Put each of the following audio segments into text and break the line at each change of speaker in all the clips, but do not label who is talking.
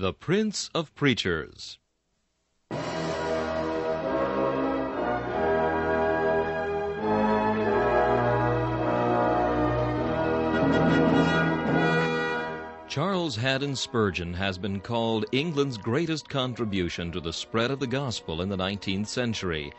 The Prince of Preachers. Charles Haddon Spurgeon has been called England's greatest contribution to the spread of the gospel in the 19th century.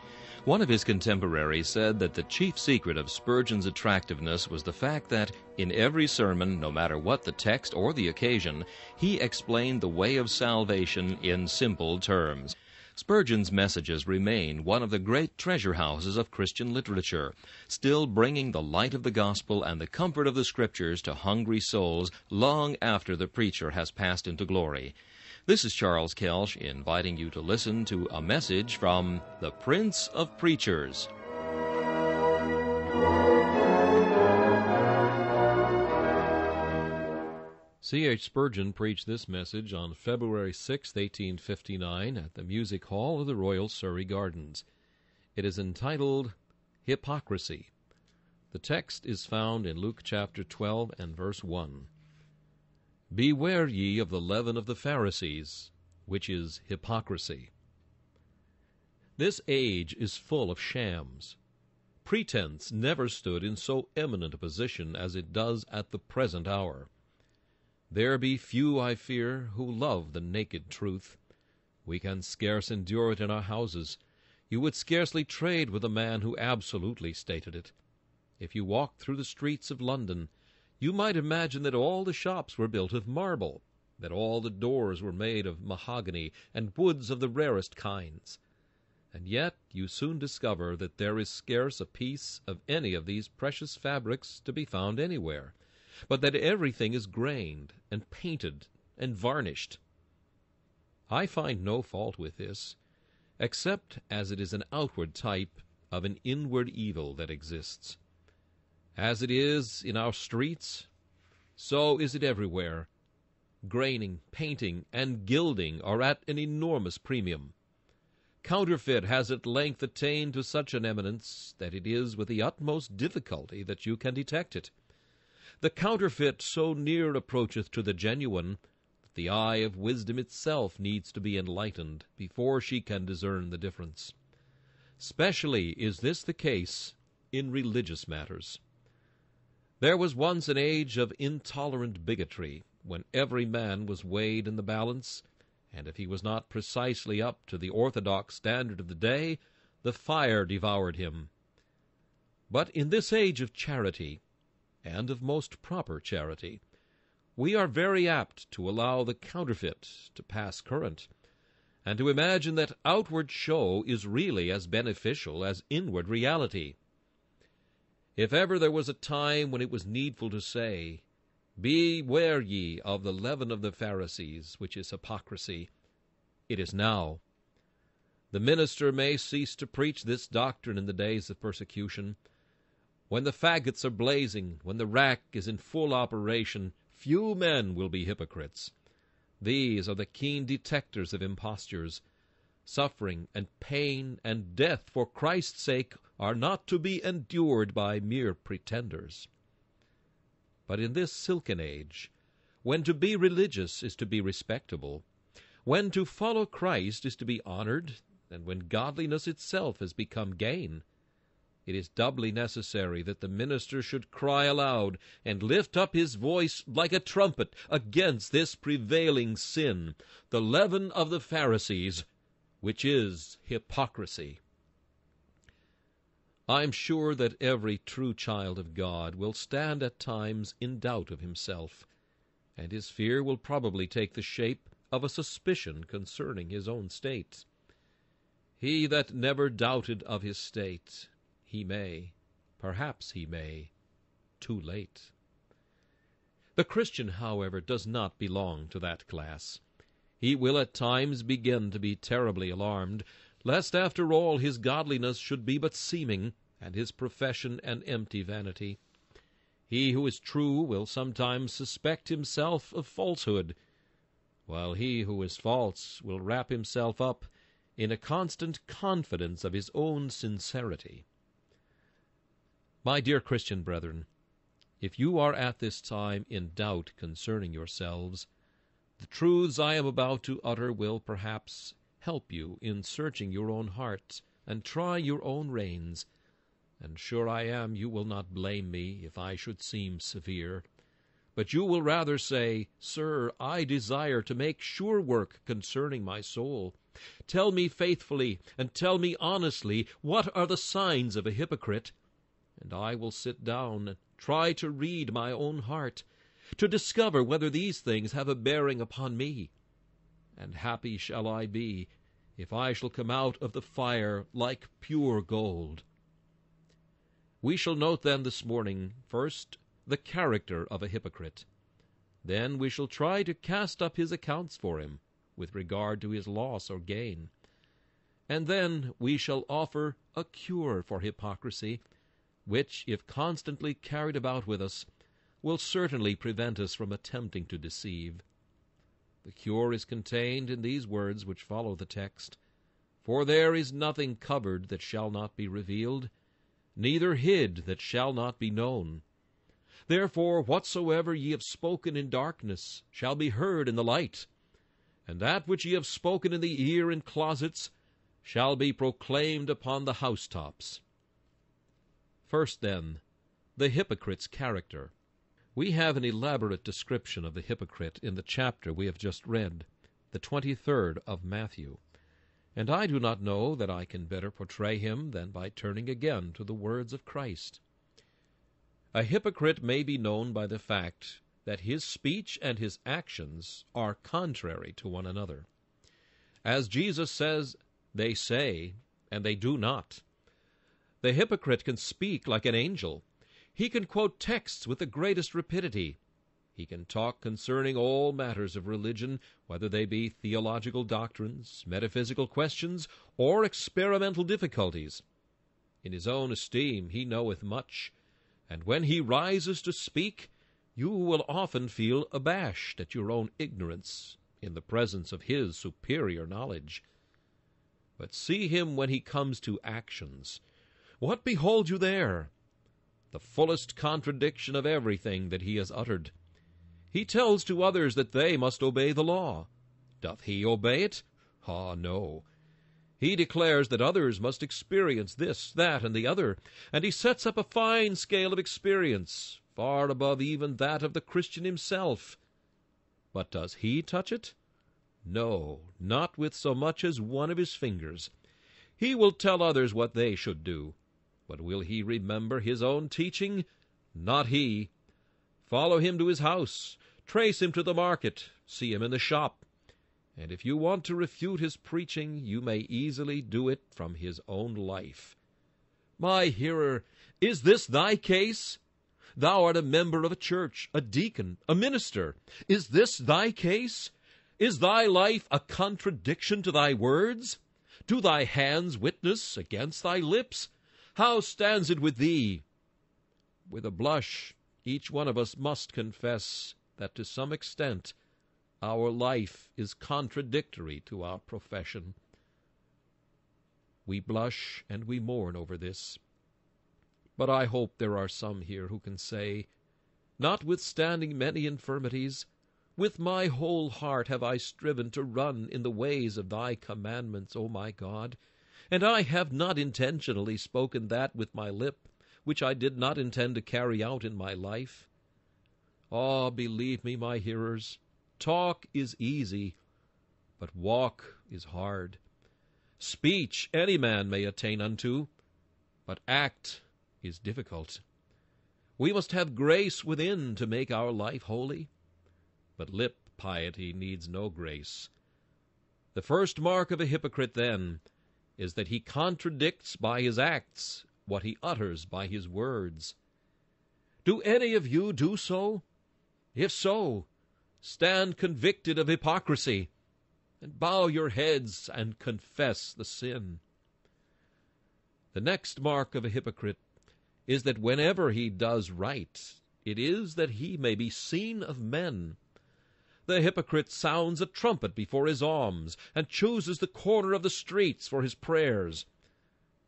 One of his contemporaries said that the chief secret of Spurgeon's attractiveness was the fact that, in every sermon, no matter what the text or the occasion, he explained the way of salvation in simple terms. Spurgeon's messages remain one of the great treasure houses of Christian literature, still bringing the light of the gospel and the comfort of the Scriptures to hungry souls long after the preacher has passed into glory. This is Charles Kelsch inviting you to listen to a message from the Prince of Preachers.
C.H. Spurgeon preached this message on February 6, 1859, at the Music Hall of the Royal Surrey Gardens. It is entitled, Hypocrisy. The text is found in Luke chapter 12 and verse 1. Beware ye of the leaven of the Pharisees, which is hypocrisy. This age is full of shams. Pretense never stood in so eminent a position as it does at the present hour. There be few, I fear, who love the naked truth. We can scarce endure it in our houses. You would scarcely trade with a man who absolutely stated it. If you walked through the streets of London, you might imagine that all the shops were built of marble, that all the doors were made of mahogany and woods of the rarest kinds. And yet you soon discover that there is scarce a piece of any of these precious fabrics to be found anywhere, but that everything is grained and painted and varnished. I find no fault with this, except as it is an outward type of an inward evil that exists. As it is in our streets, so is it everywhere. Graining, painting, and gilding are at an enormous premium. Counterfeit has at length attained to such an eminence that it is with the utmost difficulty that you can detect it. The counterfeit so near approacheth to the genuine that the eye of wisdom itself needs to be enlightened before she can discern the difference. Specially is this the case in religious matters. There was once an age of intolerant bigotry, when every man was weighed in the balance, and if he was not precisely up to the orthodox standard of the day, the fire devoured him. But in this age of charity, and of most proper charity, we are very apt to allow the counterfeit to pass current, and to imagine that outward show is really as beneficial as inward reality. If ever there was a time when it was needful to say, Beware ye of the leaven of the Pharisees, which is hypocrisy, it is now. The minister may cease to preach this doctrine in the days of persecution. When the faggots are blazing, when the rack is in full operation, few men will be hypocrites. These are the keen detectors of impostures. Suffering and pain and death for Christ's sake are not to be endured by mere pretenders. But in this silken age, when to be religious is to be respectable, when to follow Christ is to be honored, and when godliness itself has become gain, it is doubly necessary that the minister should cry aloud and lift up his voice like a trumpet against this prevailing sin, the leaven of the Pharisees, which is hypocrisy. I am sure that every true child of God will stand at times in doubt of himself, and his fear will probably take the shape of a suspicion concerning his own state. He that never doubted of his state, he may, perhaps he may, too late. The Christian, however, does not belong to that class. He will at times begin to be terribly alarmed, lest after all his godliness should be but seeming, and his profession an empty vanity. He who is true will sometimes suspect himself of falsehood, while he who is false will wrap himself up in a constant confidence of his own sincerity. My dear Christian brethren, if you are at this time in doubt concerning yourselves, The truths I am about to utter will perhaps help you in searching your own hearts and try your own reins, and sure I am you will not blame me if I should seem severe. But you will rather say, Sir, I desire to make sure work concerning my soul. Tell me faithfully, and tell me honestly, what are the signs of a hypocrite? And I will sit down and try to read my own heart, to discover whether these things have a bearing upon me. And happy shall I be, if I shall come out of the fire like pure gold. We shall note then this morning, first, the character of a hypocrite. Then we shall try to cast up his accounts for him, with regard to his loss or gain. And then we shall offer a cure for hypocrisy, which, if constantly carried about with us, will certainly prevent us from attempting to deceive. The cure is contained in these words which follow the text. For there is nothing covered that shall not be revealed, neither hid that shall not be known. Therefore whatsoever ye have spoken in darkness shall be heard in the light, and that which ye have spoken in the ear in closets shall be proclaimed upon the housetops. First, then, the hypocrite's character. We have an elaborate description of the hypocrite in the chapter we have just read, the 23rd of Matthew, and I do not know that I can better portray him than by turning again to the words of Christ. A hypocrite may be known by the fact that his speech and his actions are contrary to one another. As Jesus says, they say, and they do not. The hypocrite can speak like an angel. He can quote texts with the greatest rapidity. He can talk concerning all matters of religion, whether they be theological doctrines, metaphysical questions, or experimental difficulties. In his own esteem he knoweth much, and when he rises to speak, you will often feel abashed at your own ignorance in the presence of his superior knowledge. But see him when he comes to actions. What behold you there? The fullest contradiction of everything that he has uttered. He tells to others that they must obey the law. Doth he obey it? Ah, no. He declares that others must experience this, that, and the other, and he sets up a fine scale of experience, far above even that of the Christian himself. But does he touch it? No, not with so much as one of his fingers. He will tell others what they should do, but will he remember his own teaching? Not he. Follow him to his house, trace him to the market, see him in the shop, and if you want to refute his preaching, you may easily do it from his own life. My hearer, is this thy case? Thou art a member of a church, a deacon, a minister. Is this thy case? Is thy life a contradiction to thy words? Do thy hands witness against thy lips? How stands it with thee? With a blush, each one of us must confess that to some extent our life is contradictory to our profession. We blush and we mourn over this. But I hope there are some here who can say, notwithstanding many infirmities, with my whole heart have I striven to run in the ways of thy commandments, O my God, and I have not intentionally spoken that with my lip, which I did not intend to carry out in my life. Ah, believe me, my hearers, talk is easy, but walk is hard. Speech any man may attain unto, but act is difficult. We must have grace within to make our life holy, but lip piety needs no grace. The first mark of a hypocrite, then, is that he contradicts by his acts what he utters by his words. Do any of you do so? If so, stand convicted of hypocrisy, and bow your heads and confess the sin. The next mark of a hypocrite is that whenever he does right, it is that he may be seen of men. The hypocrite sounds a trumpet before his alms, and chooses the corner of the streets for his prayers.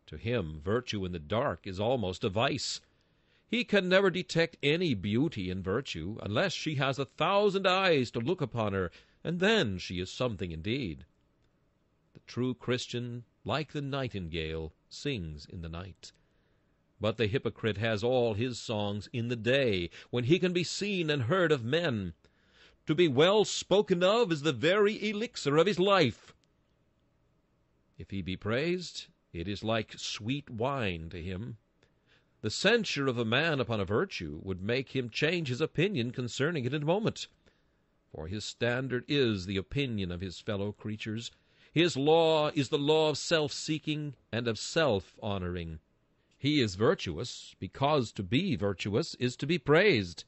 To him, virtue in the dark is almost a vice. He can never detect any beauty in virtue, unless she has 1,000 eyes to look upon her, and then she is something indeed. The true Christian, like the nightingale, sings in the night. But the hypocrite has all his songs in the day, when he can be seen and heard of men. To be well spoken of is the very elixir of his life. If he be praised, it is like sweet wine to him. The censure of a man upon a virtue would make him change his opinion concerning it in a moment. For his standard is the opinion of his fellow creatures. His law is the law of self-seeking and of self-honoring. He is virtuous because to be virtuous is to be praised.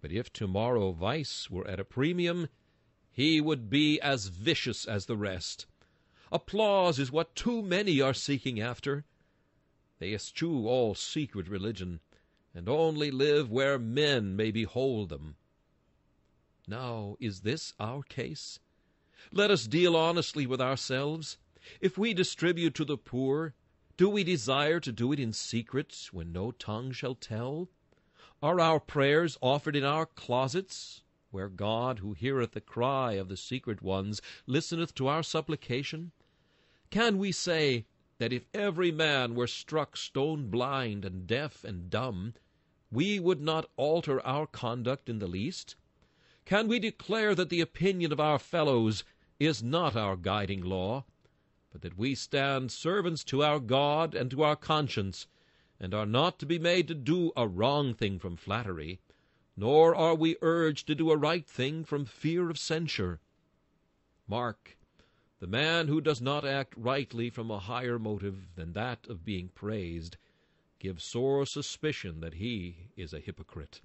But if tomorrow vice were at a premium, he would be as vicious as the rest. Applause is what too many are seeking after. They eschew all secret religion, and only live where men may behold them. Now, is this our case? Let us deal honestly with ourselves. If we distribute to the poor, do we desire to do it in secret, when no tongue shall tell? Are our prayers offered in our closets, where God, who heareth the cry of the secret ones, listeneth to our supplication? Can we say that if every man were struck stone blind and deaf and dumb, we would not alter our conduct in the least? Can we declare that the opinion of our fellows is not our guiding law, but that we stand servants to our God and to our conscience, and are not to be made to do a wrong thing from flattery, nor are we urged to do a right thing from fear of censure? Mark, the man who does not act rightly from a higher motive than that of being praised gives sore suspicion that he is a hypocrite.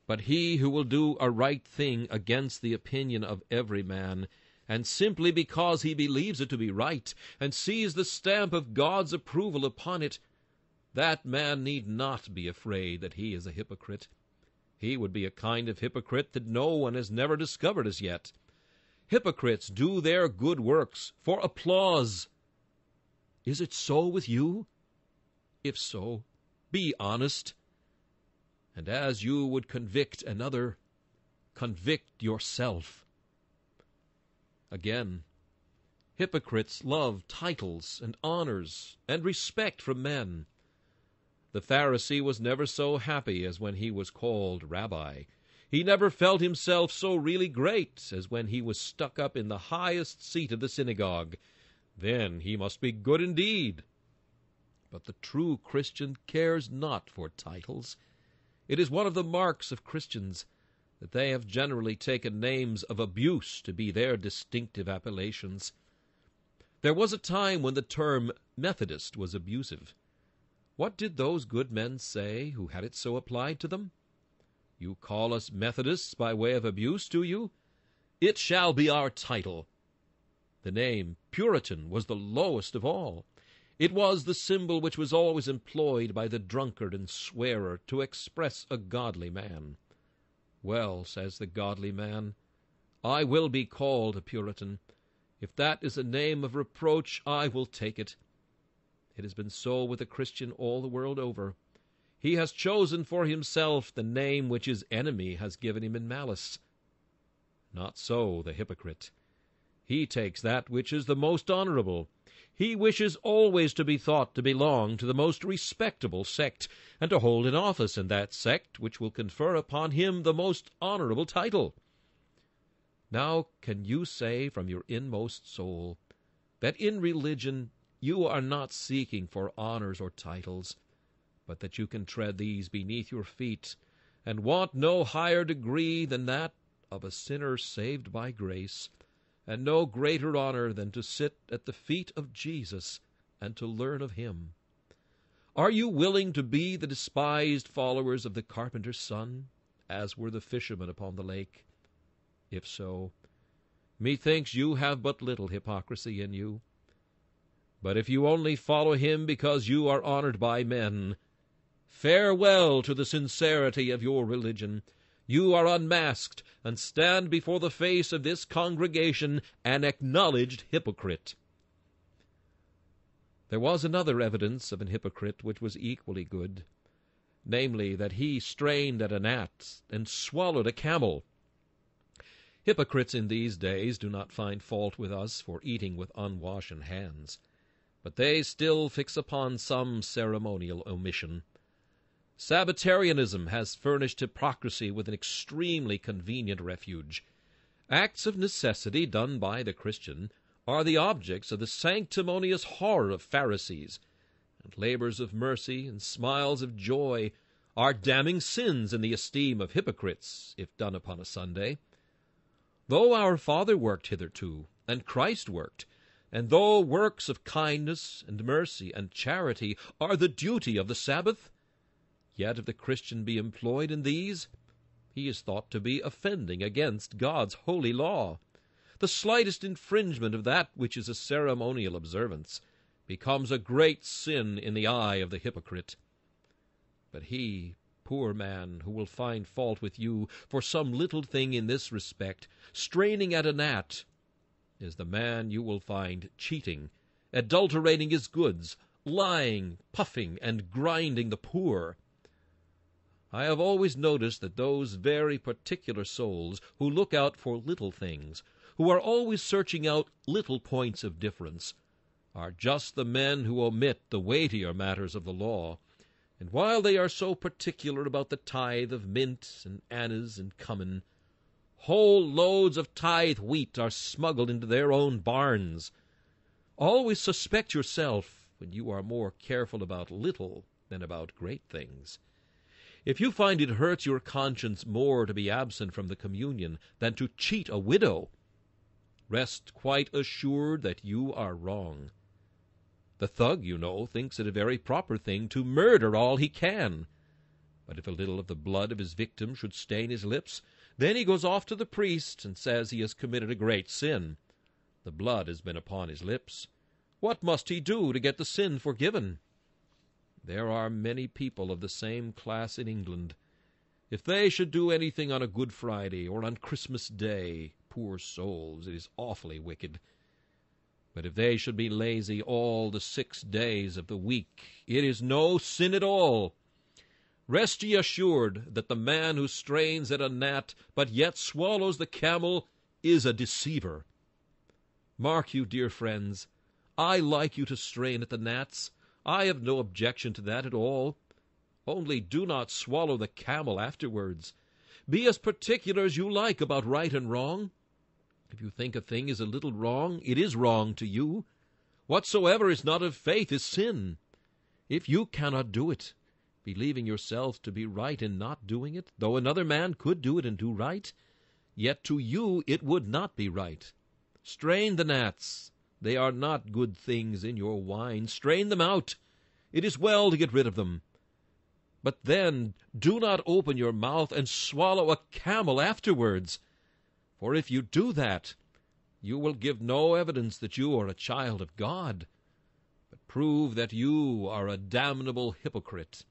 But he who will do a right thing against the opinion of every man, and simply because he believes it to be right, and sees the stamp of God's approval upon it, that man need not be afraid that he is a hypocrite. He would be a kind of hypocrite that no one has never discovered as yet. Hypocrites do their good works for applause. Is it so with you? If so, be honest. And as you would convict another, convict yourself. Again, hypocrites love titles and honors and respect from men. The Pharisee was never so happy as when he was called rabbi. He never felt himself so really great as when he was stuck up in the highest seat of the synagogue. Then he must be good indeed. But the true Christian cares not for titles. It is one of the marks of Christians that they have generally taken names of abuse to be their distinctive appellations. There was a time when the term Methodist was abusive. What did those good men say who had it so applied to them? You call us Methodists by way of abuse, do you? It shall be our title. The name Puritan was the lowest of all. It was the symbol which was always employed by the drunkard and swearer to express a godly man. Well, says the godly man, I will be called a Puritan. If that is a name of reproach, I will take it. It has been so with the Christian all the world over. He has chosen for himself the name which his enemy has given him in malice. Not so the hypocrite. He takes that which is the most honorable. He wishes always to be thought to belong to the most respectable sect, and to hold an office in that sect which will confer upon him the most honorable title. Now can you say from your inmost soul that in religion you are not seeking for honors or titles, but that you can tread these beneath your feet, and want no higher degree than that of a sinner saved by grace, and no greater honor than to sit at the feet of Jesus and to learn of him? Are you willing to be the despised followers of the carpenter's son, as were the fishermen upon the lake? If so, methinks you have but little hypocrisy in you. But if you only follow him because you are honored by men, farewell to the sincerity of your religion. You are unmasked, and stand before the face of this congregation an acknowledged hypocrite. There was another evidence of an hypocrite which was equally good, namely, that he strained at a gnat and swallowed a camel. Hypocrites in these days do not find fault with us for eating with unwashen hands, but they still fix upon some ceremonial omission. Sabbatarianism has furnished hypocrisy with an extremely convenient refuge. Acts of necessity done by the Christian are the objects of the sanctimonious horror of Pharisees, and labors of mercy and smiles of joy are damning sins in the esteem of hypocrites, if done upon a Sunday. Though our Father worked hitherto, and Christ worked, and though works of kindness and mercy and charity are the duty of the Sabbath, yet if the Christian be employed in these, he is thought to be offending against God's holy law. The slightest infringement of that which is a ceremonial observance becomes a great sin in the eye of the hypocrite. But he, poor man, who will find fault with you for some little thing in this respect, straining at a gnat, is the man you will find cheating, adulterating his goods, lying, puffing, and grinding the poor. I have always noticed that those very particular souls who look out for little things, who are always searching out little points of difference, are just the men who omit the weightier matters of the law. And while they are so particular about the tithe of mint and anise and cummin, whole loads of tithe wheat are smuggled into their own barns. Always suspect yourself when you are more careful about little than about great things. If you find it hurts your conscience more to be absent from the communion than to cheat a widow, rest quite assured that you are wrong. The thug, you know, thinks it a very proper thing to murder all he can. But if a little of the blood of his victim should stain his lips, then he goes off to the priest and says he has committed a great sin. The blood has been upon his lips. What must he do to get the sin forgiven? There are many people of the same class in England. If they should do anything on a Good Friday or on Christmas Day, poor souls, it is awfully wicked. But if they should be lazy all the 6 days of the week, it is no sin at all. Rest ye assured that the man who strains at a gnat, but yet swallows the camel, is a deceiver. Mark you, dear friends, I like you to strain at the gnats. I have no objection to that at all. Only do not swallow the camel afterwards. Be as particular as you like about right and wrong. If you think a thing is a little wrong, it is wrong to you. Whatsoever is not of faith is sin. If you cannot do it, believing yourself to be right in not doing it, though another man could do it and do right, yet to you it would not be right. Strain the gnats. They are not good things in your wine. Strain them out. It is well to get rid of them. But then do not open your mouth and swallow a camel afterwards. For if you do that, you will give no evidence that you are a child of God, but prove that you are a damnable hypocrite.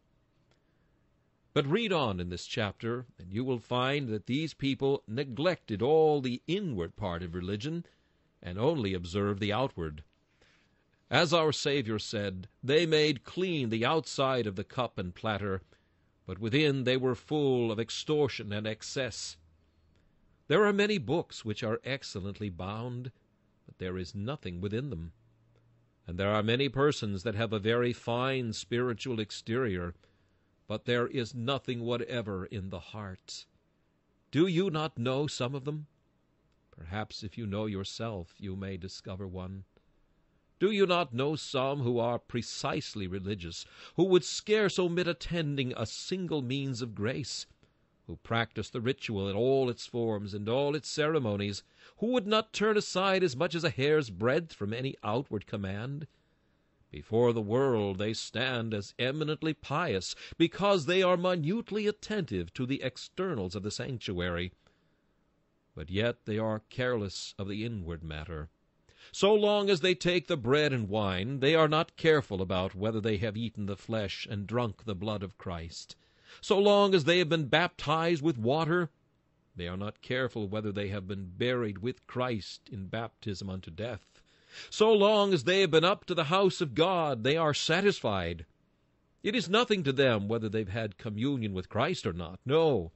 But read on in this chapter, and you will find that these people neglected all the inward part of religion, and only observed the outward. As our Savior said, they made clean the outside of the cup and platter, but within they were full of extortion and excess. There are many books which are excellently bound, but there is nothing within them. And there are many persons that have a very fine spiritual exterior, but there is nothing whatever in the heart. Do you not know some of them? Perhaps if you know yourself, you may discover one. Do you not know some who are precisely religious, who would scarce omit attending a single means of grace, who practice the ritual in all its forms and all its ceremonies, who would not turn aside as much as a hair's breadth from any outward command? Before the world they stand as eminently pious, because they are minutely attentive to the externals of the sanctuary. But yet they are careless of the inward matter. So long as they take the bread and wine, they are not careful about whether they have eaten the flesh and drunk the blood of Christ. So long as they have been baptized with water, they are not careful whether they have been buried with Christ in baptism unto death. So long as they have been up to the house of God, they are satisfied. It is nothing to them whether they've had communion with Christ or not. No,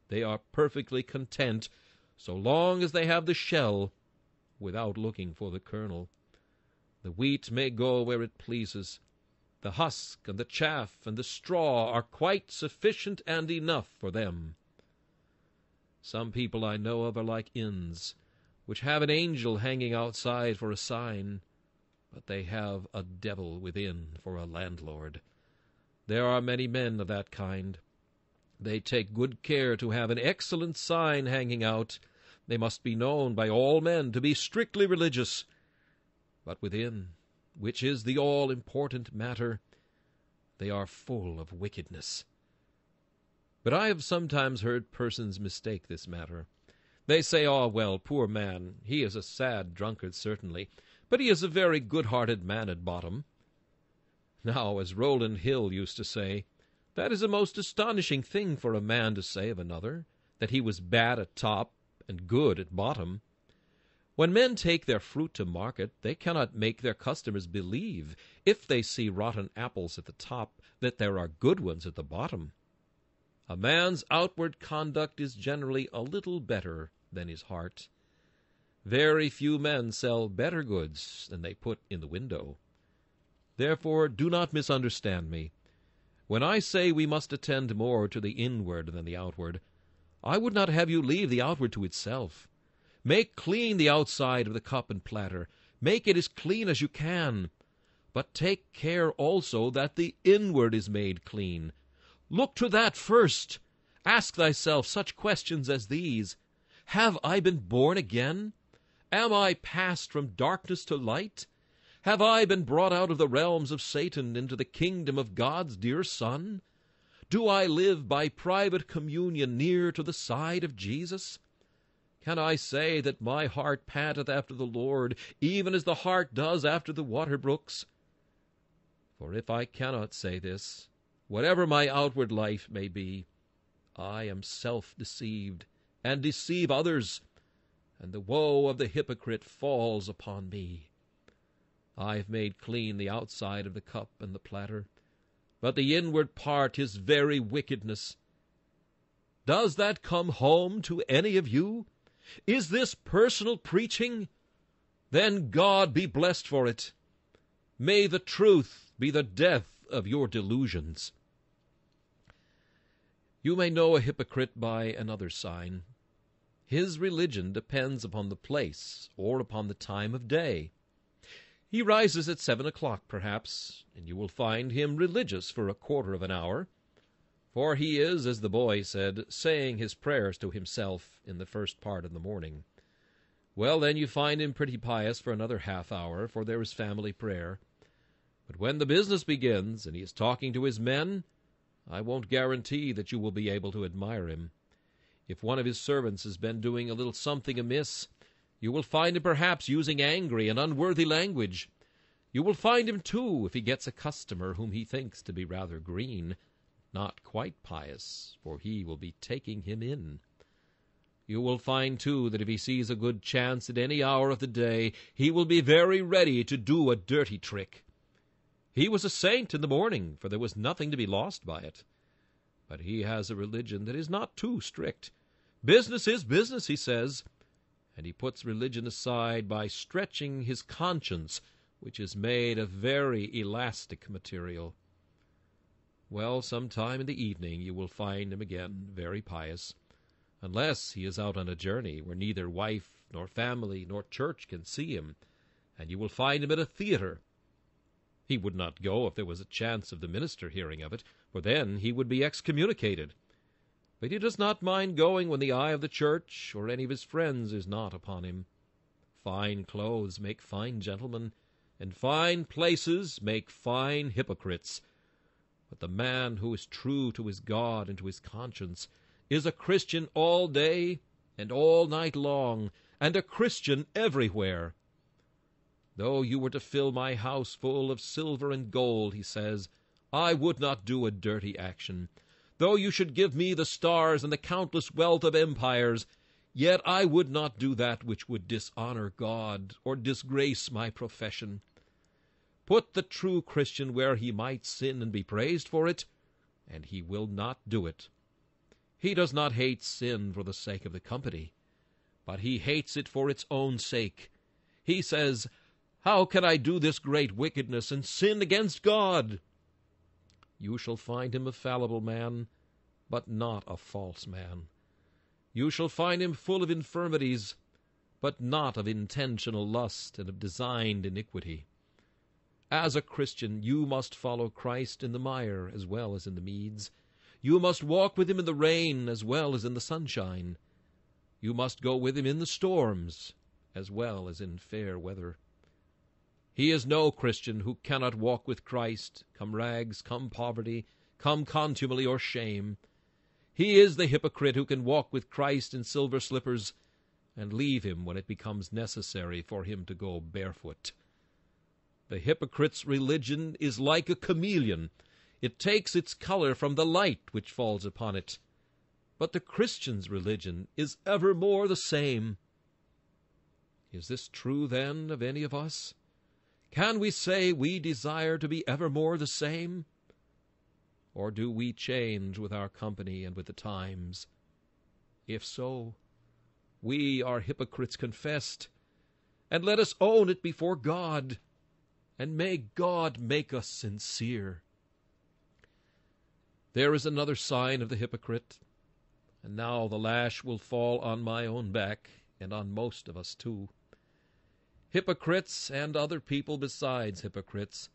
they are perfectly content so long as they have the shell without looking for the kernel. The wheat may go where it pleases. The husk and the chaff and the straw are quite sufficient and enough for them. Some people I know of are like inns, which have an angel hanging outside for a sign, but they have a devil within for a landlord. There are many men of that kind. They take good care to have an excellent sign hanging out. They must be known by all men to be strictly religious. But within, which is the all-important matter, they are full of wickedness. But I have sometimes heard persons mistake this matter. They say, "Ah, well, poor man, he is a sad drunkard, certainly, but he is a very good-hearted man at bottom." Now, as Rowland Hill used to say, that is a most astonishing thing for a man to say of another, that he was bad at top and good at bottom. When men take their fruit to market, they cannot make their customers believe, if they see rotten apples at the top, that there are good ones at the bottom. A man's outward conduct is generally a little better than his heart. Very few men sell better goods than they put in the window. Therefore, do not misunderstand me. When I say we must attend more to the inward than the outward, I would not have you leave the outward to itself. Make clean the outside of the cup and platter. Make it as clean as you can. But take care also that the inward is made clean. Look to that first. Ask thyself such questions as these. Have I been born again? Am I passed from darkness to light? Have I been brought out of the realms of Satan into the kingdom of God's dear Son? Do I live by private communion near to the side of Jesus? Can I say that my heart panteth after the Lord, even as the hart does after the water brooks? For if I cannot say this, whatever my outward life may be, I am self-deceived, and deceive others, and the woe of the hypocrite falls upon me. I have made clean the outside of the cup and the platter, but the inward part is very wickedness. Does that come home to any of you? Is this personal preaching? Then God be blessed for it. May the truth be the death of your delusions. You may know a hypocrite by another sign. His religion depends upon the place or upon the time of day. He rises at 7 o'clock, perhaps, and you will find him religious for a quarter of an hour, for he is, as the boy said, saying his prayers to himself in the first part of the morning. Well, then you find him pretty pious for another half hour, for there is family prayer. But when the business begins, and he is talking to his men, I won't guarantee that you will be able to admire him. If one of his servants has been doing a little something amiss, you will find him perhaps using angry and unworthy language. You will find him, too, if he gets a customer whom he thinks to be rather green, not quite pious, for he will be taking him in. You will find, too, that if he sees a good chance at any hour of the day, he will be very ready to do a dirty trick. He was a saint in the morning, for there was nothing to be lost by it. But he has a religion that is not too strict. Business is business, he says, and he puts religion aside by stretching his conscience, which is made of very elastic material. Well, sometime in the evening you will find him again very pious, unless he is out on a journey where neither wife nor family nor church can see him, and you will find him at a theater. He would not go if there was a chance of the minister hearing of it, for then he would be excommunicated. But he does not mind going when the eye of the church or any of his friends is not upon him. Fine clothes make fine gentlemen, and fine places make fine hypocrites. But the man who is true to his God and to his conscience is a Christian all day and all night long, and a Christian everywhere. Though you were to fill my house full of silver and gold, he says, I would not do a dirty action. Though you should give me the stars and the countless wealth of empires, yet I would not do that which would dishonor God or disgrace my profession. Put the true Christian where he might sin and be praised for it, and he will not do it. He does not hate sin for the sake of the company, but he hates it for its own sake. He says, "How can I do this great wickedness and sin against God?" You shall find him a fallible man, but not a false man. You shall find him full of infirmities, but not of intentional lust and of designed iniquity. As a Christian, you must follow Christ in the mire as well as in the meads. You must walk with him in the rain as well as in the sunshine. You must go with him in the storms as well as in fair weather. He is no Christian who cannot walk with Christ, come rags, come poverty, come contumely or shame. He is the hypocrite who can walk with Christ in silver slippers and leave him when it becomes necessary for him to go barefoot. The hypocrite's religion is like a chameleon. It takes its color from the light which falls upon it. But the Christian's religion is evermore the same. Is this true, then, of any of us? Can we say we desire to be evermore the same? Or do we change with our company and with the times? If so, we are hypocrites confessed, and let us own it before God, and may God make us sincere. There is another sign of the hypocrite, and now the lash will fall on my own back, and on most of us too. Hypocrites, and other people besides hypocrites,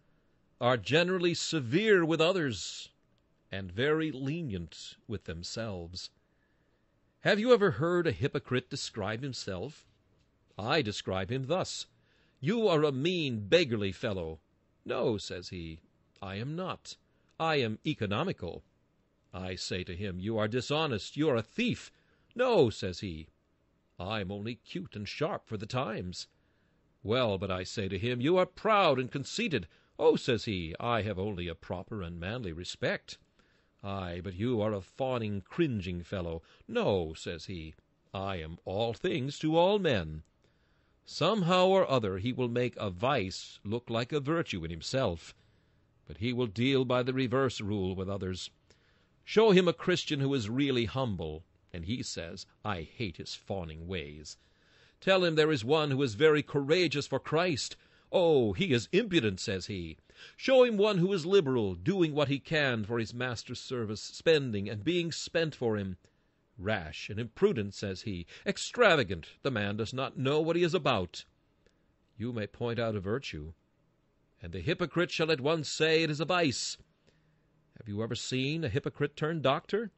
are generally severe with others, and very lenient with themselves. Have you ever heard a hypocrite describe himself? I describe him thus: "You are a mean, beggarly fellow." "No," says he, "I am not. I am economical." I say to him, "You are dishonest. You are a thief." "No," says he, "I am only cute and sharp for the times." "Well, but," I say to him, "you are proud and conceited." "Oh," says he, "I have only a proper and manly respect." "Aye, but you are a fawning, cringing fellow." "No," says he, "I am all things to all men." Somehow or other he will make a vice look like a virtue in himself, but he will deal by the reverse rule with others. Show him a Christian who is really humble, and he says, "I hate his fawning ways." Tell him there is one who is very courageous for Christ. "Oh, he is impudent," says he. Show him one who is liberal, doing what he can for his master's service, spending and being spent for him. "Rash and imprudent," says he. "Extravagant, the man does not know what he is about." You may point out a virtue, and the hypocrite shall at once say it is a vice. Have you ever seen a hypocrite turn doctor?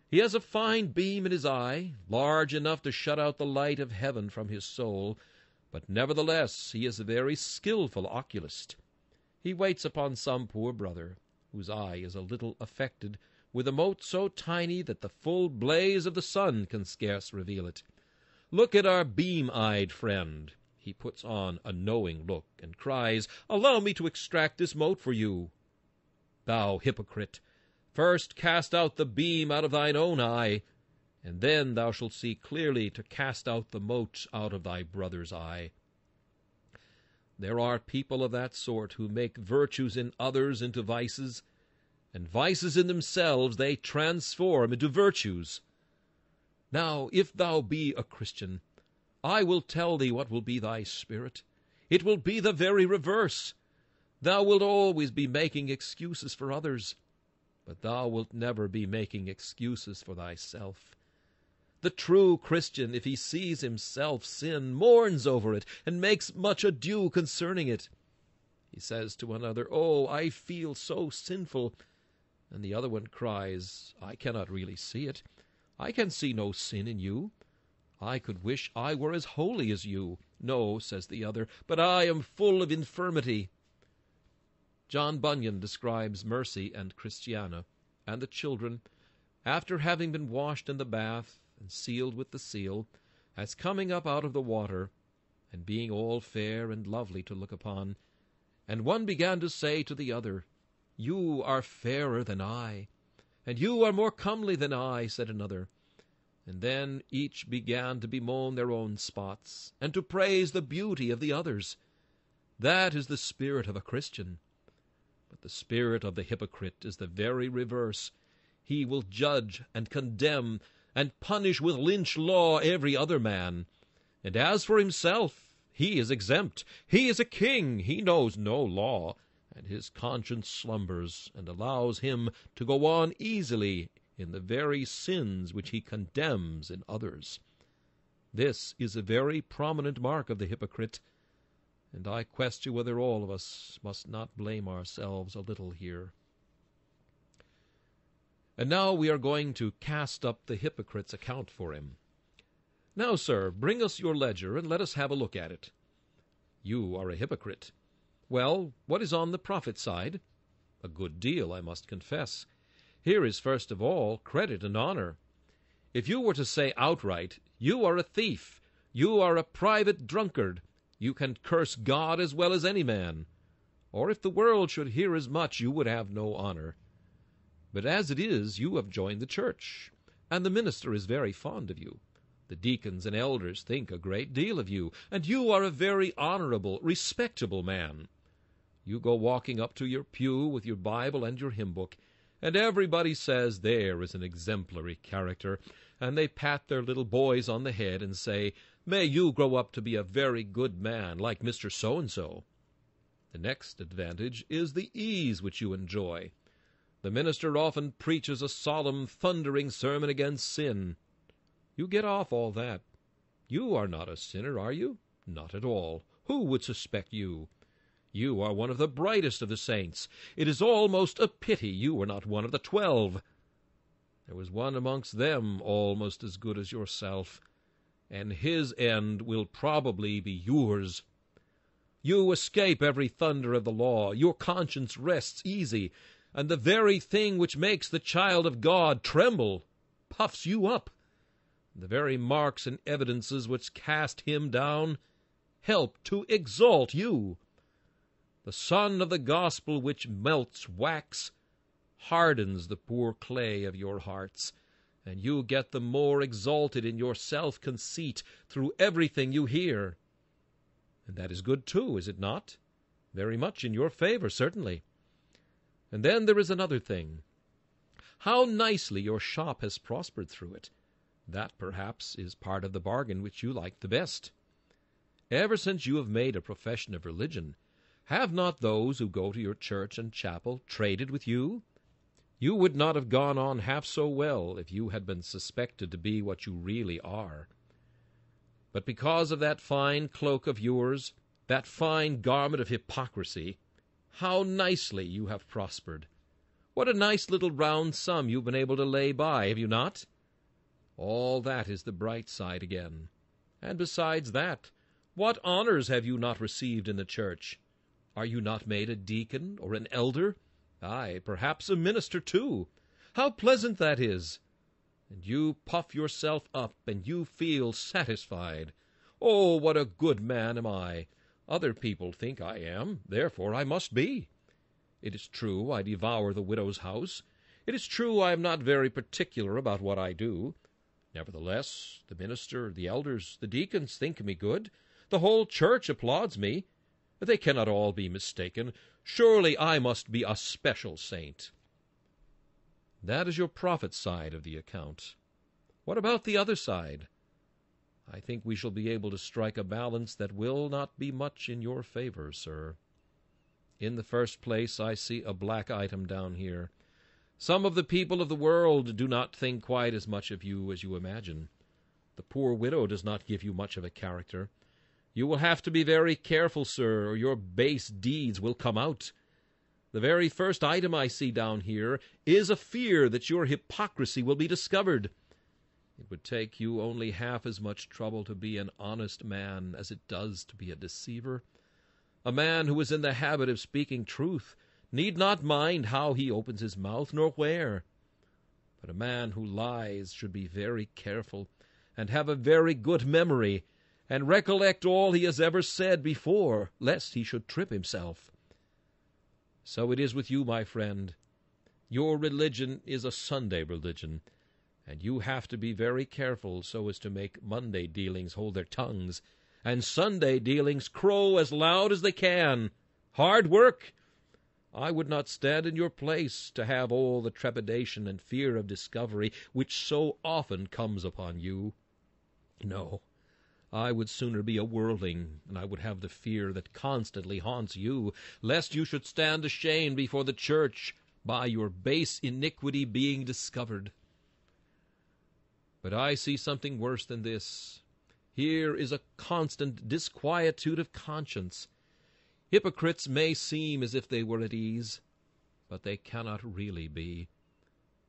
He has a fine beam in his eye, large enough to shut out the light of heaven from his soul, but nevertheless he is a very skillful oculist. He waits upon some poor brother, whose eye is a little affected, with a mote so tiny that the full blaze of the sun can scarce reveal it. "Look at our beam-eyed friend." He puts on a knowing look, and cries, "Allow me to extract this mote for you." Thou hypocrite, first cast out the beam out of thine own eye, and then thou shalt see clearly to cast out the mote out of thy brother's eye. There are people of that sort who make virtues in others into vices, and vices in themselves they transform into virtues. Now, if thou be a Christian, I will tell thee what will be thy spirit. It will be the very reverse. Thou wilt always be making excuses for others, but thou wilt never be making excuses for thyself. The true Christian, if he sees himself sin, mourns over it, and makes much ado concerning it. He says to another, "Oh, I feel so sinful," and the other one cries, "I cannot really see it. I can see no sin in you. I could wish I were as holy as you." "No," says the other, "but I am full of infirmity." John Bunyan describes Mercy and Christiana and the children, after having been washed in the bath and sealed with the seal, as coming up out of the water, and being all fair and lovely to look upon. And one began to say to the other, "You are fairer than I." "And you are more comely than I," said another. And then each began to bemoan their own spots, and to praise the beauty of the others. That is the spirit of a Christian. But the spirit of the hypocrite is the very reverse. He will judge and condemn, and punish with lynch law every other man. And as for himself, he is exempt. He is a king. He knows no law, and his conscience slumbers, and allows him to go on easily in the very sins which he condemns in others. This is a very prominent mark of the hypocrite, and I question whether all of us must not blame ourselves a little here. And now we are going to cast up the hypocrite's account for him. Now, sir, bring us your ledger, and let us have a look at it. You are a hypocrite. Well, what is on the profit side? A good deal, I must confess. Here is, first of all, credit and honor. If you were to say outright, you are a thief, you are a private drunkard, you can curse God as well as any man. Or if the world should hear as much, you would have no honor. But as it is, you have joined the church, and the minister is very fond of you. The deacons and elders think a great deal of you, and you are a very honorable, respectable man. You go walking up to your pew with your Bible and your hymn book, and everybody says there is an exemplary character, and they pat their little boys on the head and say, "May you grow up to be a very good man, like Mr. So-and-so." The next advantage is the ease which you enjoy. The minister often preaches a solemn, thundering sermon against sin. You get off all that. You are not a sinner, are you? Not at all. Who would suspect you? You are one of the brightest of the saints. It is almost a pity you were not one of the 12. There was one amongst them almost as good as yourself, and his end will probably be yours. You escape every thunder of the law. Your conscience rests easy, and the very thing which makes the child of God tremble puffs you up. The very marks and evidences which cast him down help to exalt you. The sun of the gospel which melts wax hardens the poor clay of your hearts, and you get the more exalted in your self-conceit through everything you hear. And that is good too, is it not? Very much in your favor, certainly. And then there is another thing. How nicely your shop has prospered through it. That, perhaps, is part of the bargain which you like the best. Ever since you have made a profession of religion, have not those who go to your church and chapel traded with you? You would not have gone on half so well if you had been suspected to be what you really are. But because of that fine cloak of yours, that fine garment of hypocrisy, how nicely you have prospered. What a nice little round sum you've been able to lay by, have you not? All that is the bright side again. And besides that, what honors have you not received in the church? Are you not made a deacon or an elder? Aye, perhaps a minister too. How pleasant that is! And you puff yourself up, and you feel satisfied. Oh, what a good man am I! Other people think I am, therefore I must be. It is true I devour the widow's house. It is true I am not very particular about what I do. Nevertheless, the minister, the elders, the deacons think me good. The whole church applauds me. They cannot all be mistaken. Surely I must be a special saint. That is your profit side of the account. What about the other side? I think we shall be able to strike a balance that will not be much in your favor, sir. In the first place, I see a black item down here. Some of the people of the world do not think quite as much of you as you imagine. The poor widow does not give you much of a character. You will have to be very careful, sir, or your base deeds will come out. The very first item I see down here is a fear that your hypocrisy will be discovered. It would take you only half as much trouble to be an honest man as it does to be a deceiver. A man who is in the habit of speaking truth need not mind how he opens his mouth, nor where. But a man who lies should be very careful, and have a very good memory, and recollect all he has ever said before, lest he should trip himself. So it is with you, my friend. Your religion is a Sunday religion, and you have to be very careful so as to make Monday dealings hold their tongues, and Sunday dealings crow as loud as they can. Hard work! I would not stand in your place to have all the trepidation and fear of discovery which so often comes upon you. No, I would sooner be a worldling than I would have the fear that constantly haunts you, lest you should stand ashamed before the church by your base iniquity being discovered. But I see something worse than this. Here is a constant disquietude of conscience. Hypocrites may seem as if they were at ease, but they cannot really be.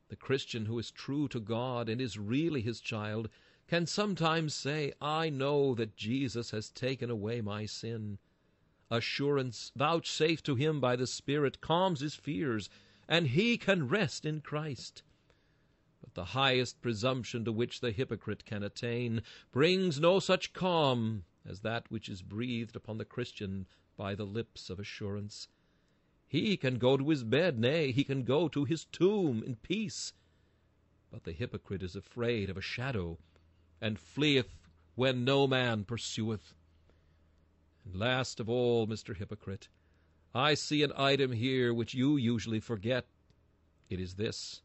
The Christian who is true to God and is really his child can sometimes say, I know that Jesus has taken away my sin. Assurance vouchsafed to him by the Spirit calms his fears, and he can rest in Christ. But the highest presumption to which the hypocrite can attain brings no such calm as that which is breathed upon the Christian by the lips of assurance. He can go to his bed, nay, he can go to his tomb in peace. But the hypocrite is afraid of a shadow, and fleeth when no man pursueth. And last of all, Mr. Hypocrite, I see an item here which you usually forget. It is this,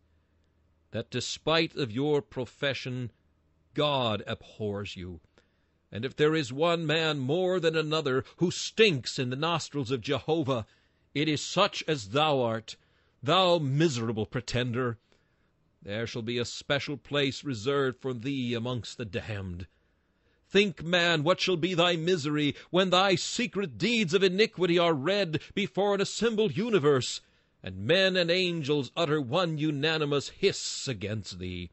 that despite of your profession, God abhors you. And if there is one man more than another who stinks in the nostrils of Jehovah, it is such as thou art, thou miserable pretender. There shall be a special place reserved for thee amongst the damned. Think, man, what shall be thy misery when thy secret deeds of iniquity are read before an assembled universe, and men and angels utter one unanimous hiss against thee.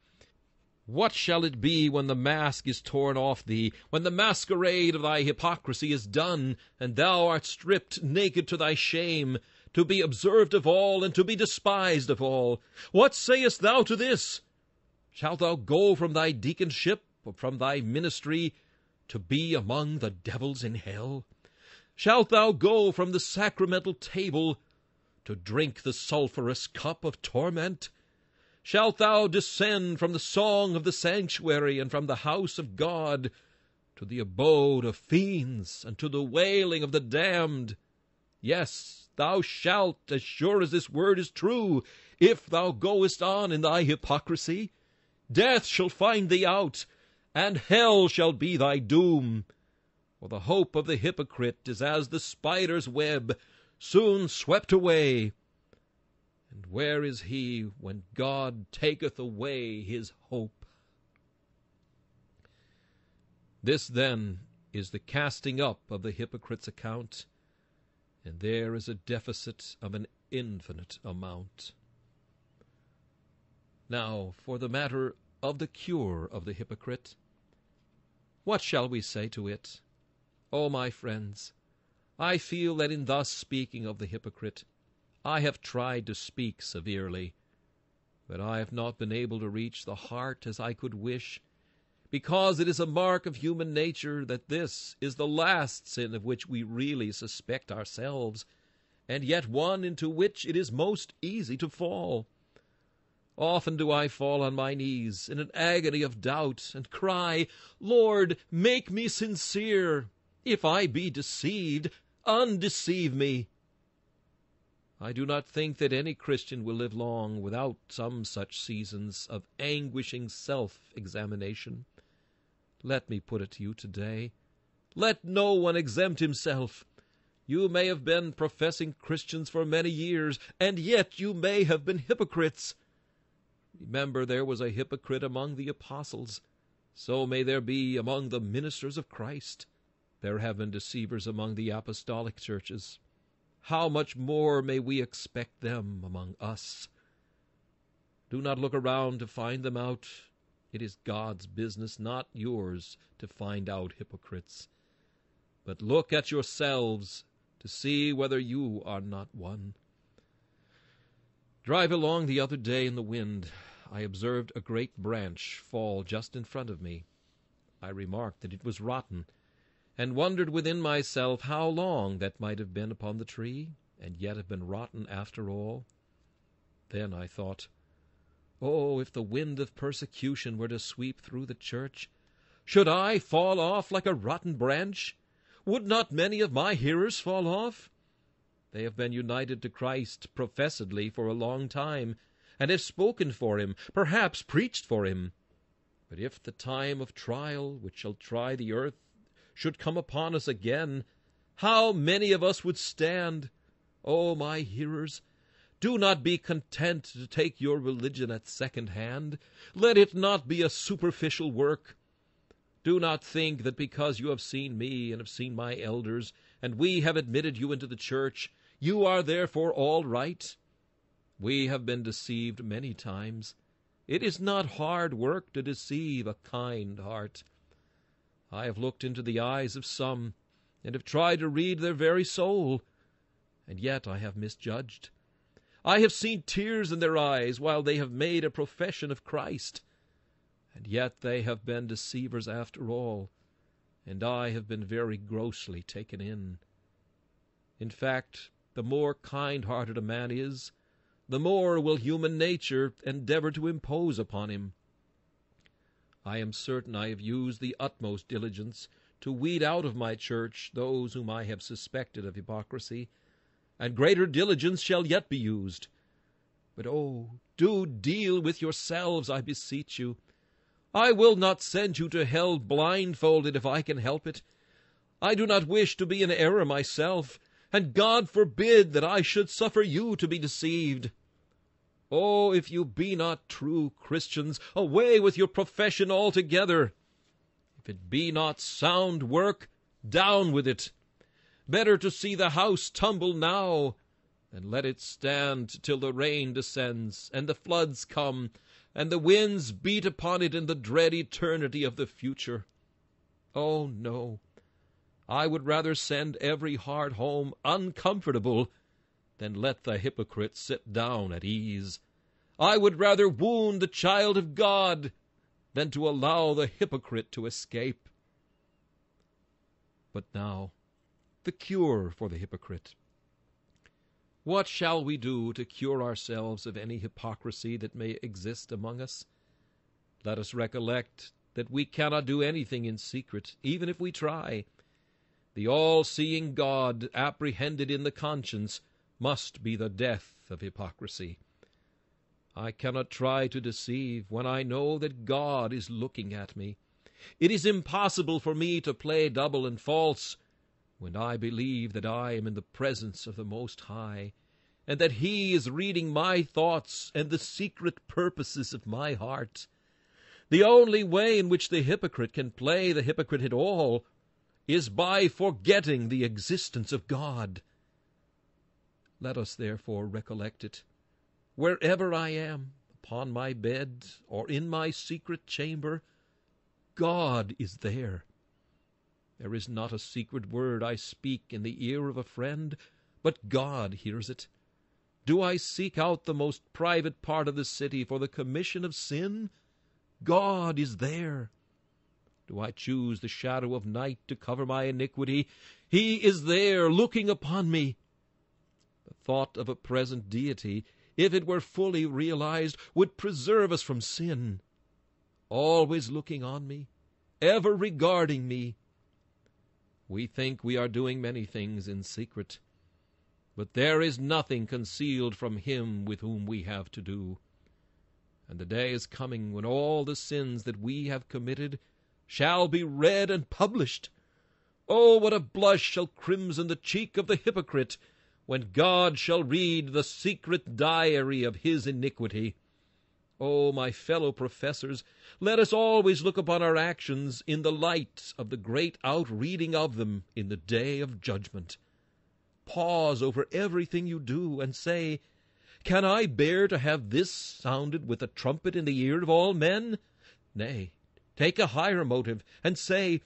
What shall it be when the mask is torn off thee, when the masquerade of thy hypocrisy is done, and thou art stripped naked to thy shame, to be observed of all, and to be despised of all? What sayest thou to this? Shalt thou go from thy deaconship, or from thy ministry, to be among the devils in hell? Shalt thou go from the sacramental table, to drink the sulphurous cup of torment? Shalt thou descend from the song of the sanctuary and from the house of God to the abode of fiends and to the wailing of the damned? Yes, thou shalt, as sure as this word is true, if thou goest on in thy hypocrisy. Death shall find thee out, and hell shall be thy doom. For the hope of the hypocrite is as the spider's web, soon swept away. And where is he when God taketh away his hope? This, then, is the casting up of the hypocrite's account, and there is a deficit of an infinite amount. Now, for the matter of the cure of the hypocrite. What shall we say to it? Oh, my friends, I feel that in thus speaking of the hypocrite, I have tried to speak severely, but I have not been able to reach the heart as I could wish, because it is a mark of human nature that this is the last sin of which we really suspect ourselves, and yet one into which it is most easy to fall. Often do I fall on my knees in an agony of doubt, and cry, Lord, make me sincere. If I be deceived, undeceive me. I do not think that any Christian will live long without some such seasons of anguishing self-examination. Let me put it to you today. Let no one exempt himself. You may have been professing Christians for many years, and yet you may have been hypocrites. Remember, there was a hypocrite among the apostles. So may there be among the ministers of Christ. There have been deceivers among the apostolic churches. How much more may we expect them among us? Do not look around to find them out. It is God's business, not yours, to find out hypocrites. But look at yourselves to see whether you are not one. Drive along the other day in the wind, I observed a great branch fall just in front of me. I remarked that it was rotten, and wondered within myself how long that might have been upon the tree, and yet have been rotten after all. Then I thought, oh, if the wind of persecution were to sweep through the church, should I fall off like a rotten branch? Would not many of my hearers fall off? They have been united to Christ professedly for a long time, and have spoken for him, perhaps preached for him. But if the time of trial, which shall try the earth, should come upon us again, how many of us would stand? O my hearers, do not be content to take your religion at second hand. Let it not be a superficial work. Do not think that because you have seen me and have seen my elders, and we have admitted you into the church, you are therefore all right. We have been deceived many times. It is not hard work to deceive a kind heart. I have looked into the eyes of some, and have tried to read their very soul, and yet I have misjudged. I have seen tears in their eyes while they have made a profession of Christ, and yet they have been deceivers after all, and I have been very grossly taken in. In fact, the more kind-hearted a man is, the more will human nature endeavor to impose upon him. I am certain I have used the utmost diligence to weed out of my church those whom I have suspected of hypocrisy, and greater diligence shall yet be used. But oh, do deal with yourselves, I beseech you. I will not send you to hell blindfolded if I can help it. I do not wish to be in error myself, and God forbid that I should suffer you to be deceived. Oh, if you be not true Christians, away with your profession altogether. If it be not sound work, down with it. Better to see the house tumble now, than let it stand till the rain descends, and the floods come, and the winds beat upon it in the dread eternity of the future. Oh, no. I would rather send every heart home uncomfortable than let the hypocrite sit down at ease. I would rather wound the child of God than to allow the hypocrite to escape. But now, the cure for the hypocrite. What shall we do to cure ourselves of any hypocrisy that may exist among us? Let us recollect that we cannot do anything in secret, even if we try. The all-seeing God, apprehended in the conscience, must be the death of hypocrisy. I cannot try to deceive when I know that God is looking at me. It is impossible for me to play double and false when I believe that I am in the presence of the Most High, and that He is reading my thoughts and the secret purposes of my heart. The only way in which the hypocrite can play the hypocrite at all is by forgetting the existence of God. Let us therefore recollect it. Wherever I am, upon my bed or in my secret chamber, God is there. There is not a secret word I speak in the ear of a friend, but God hears it. Do I seek out the most private part of the city for the commission of sin? God is there. Do I choose the shadow of night to cover my iniquity? He is there, looking upon me. The thought of a present deity, if it were fully realized, would preserve us from sin. Always looking on me, ever regarding me. We think we are doing many things in secret, but there is nothing concealed from Him with whom we have to do. And the day is coming when all the sins that we have committed shall be read and published. Oh, what a blush shall crimson the cheek of the hypocrite when God shall read the secret diary of his iniquity. Oh, my fellow professors, let us always look upon our actions in the light of the great outreading of them in the day of judgment. Pause over everything you do and say, "Can I bear to have this sounded with a trumpet in the ear of all men?" Nay, take a higher motive and say,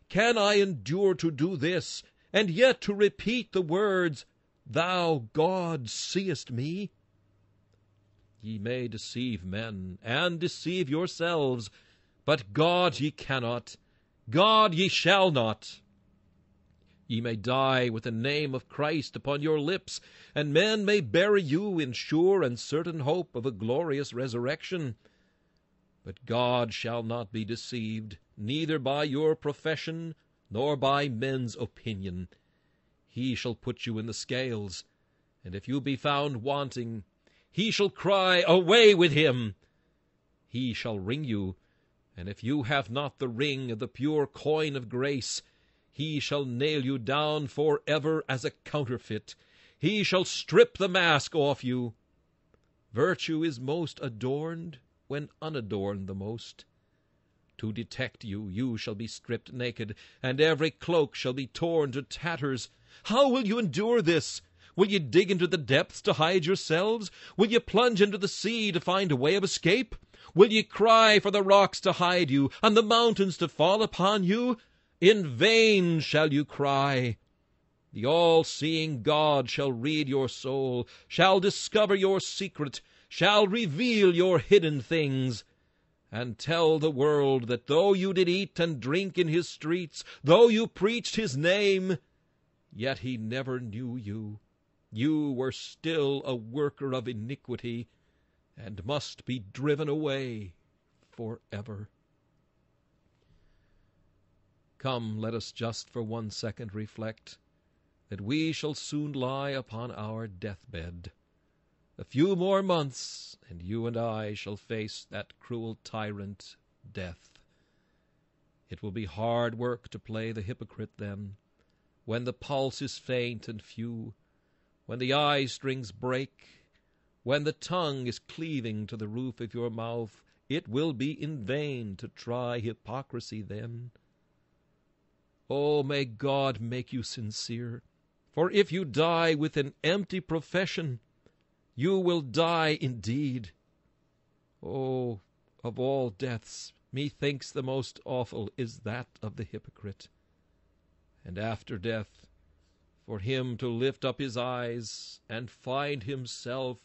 "Can I endure to do this, and yet to repeat the words, 'Thou, God, seest me'? Ye may deceive men, and deceive yourselves, but God ye cannot, God ye shall not. Ye may die with the name of Christ upon your lips, and men may bury you in sure and certain hope of a glorious resurrection. But God shall not be deceived, neither by your profession, nor by men's opinion. He shall put you in the scales, And if you be found wanting, he shall cry, Away with him! He shall wring you, and if you have not the ring of the pure coin of grace, he shall nail you down forever as a counterfeit. He shall strip the mask off you. Virtue is most adorned when unadorned the most. To detect you, you shall be stripped naked, and every cloak shall be torn to tatters. How will you endure this? Will ye dig into the depths to hide yourselves? Will ye plunge into the sea to find a way of escape? Will ye cry for the rocks to hide you, and the mountains to fall upon you? In vain shall you cry. The all-seeing God shall read your soul, shall discover your secret, shall reveal your hidden things, and tell the world that though you did eat and drink in his streets, though you preached his name, yet he never knew you. You were still a worker of iniquity, and must be driven away forever. Come, let us just for 1 second reflect that we shall soon lie upon our deathbed. A few more months, and you and I shall face that cruel tyrant, death. It will be hard work to play the hypocrite then, when the pulse is faint and few, when the eye strings break, when the tongue is cleaving to the roof of your mouth. It will be in vain to try hypocrisy then. Oh, may God make you sincere, for if you die with an empty profession, you will die indeed. Oh, of all deaths, methinks the most awful is that of the hypocrite. And after death, for him to lift up his eyes and find himself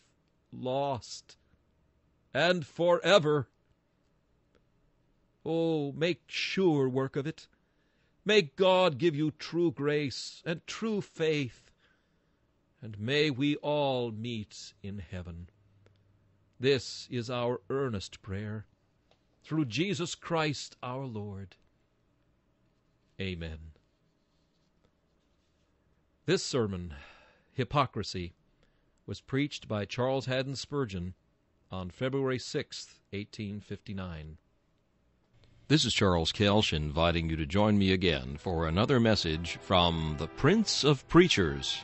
lost, and forever. Oh, make sure work of it. May God give you true grace and true faith, and may we all meet in heaven. This is our earnest prayer, through Jesus Christ our Lord. Amen. This sermon, Hypocrisy, was preached by Charles Haddon Spurgeon on February 6, 1859.
This is Charles Kelsch inviting you to join me again for another message from the Prince of Preachers.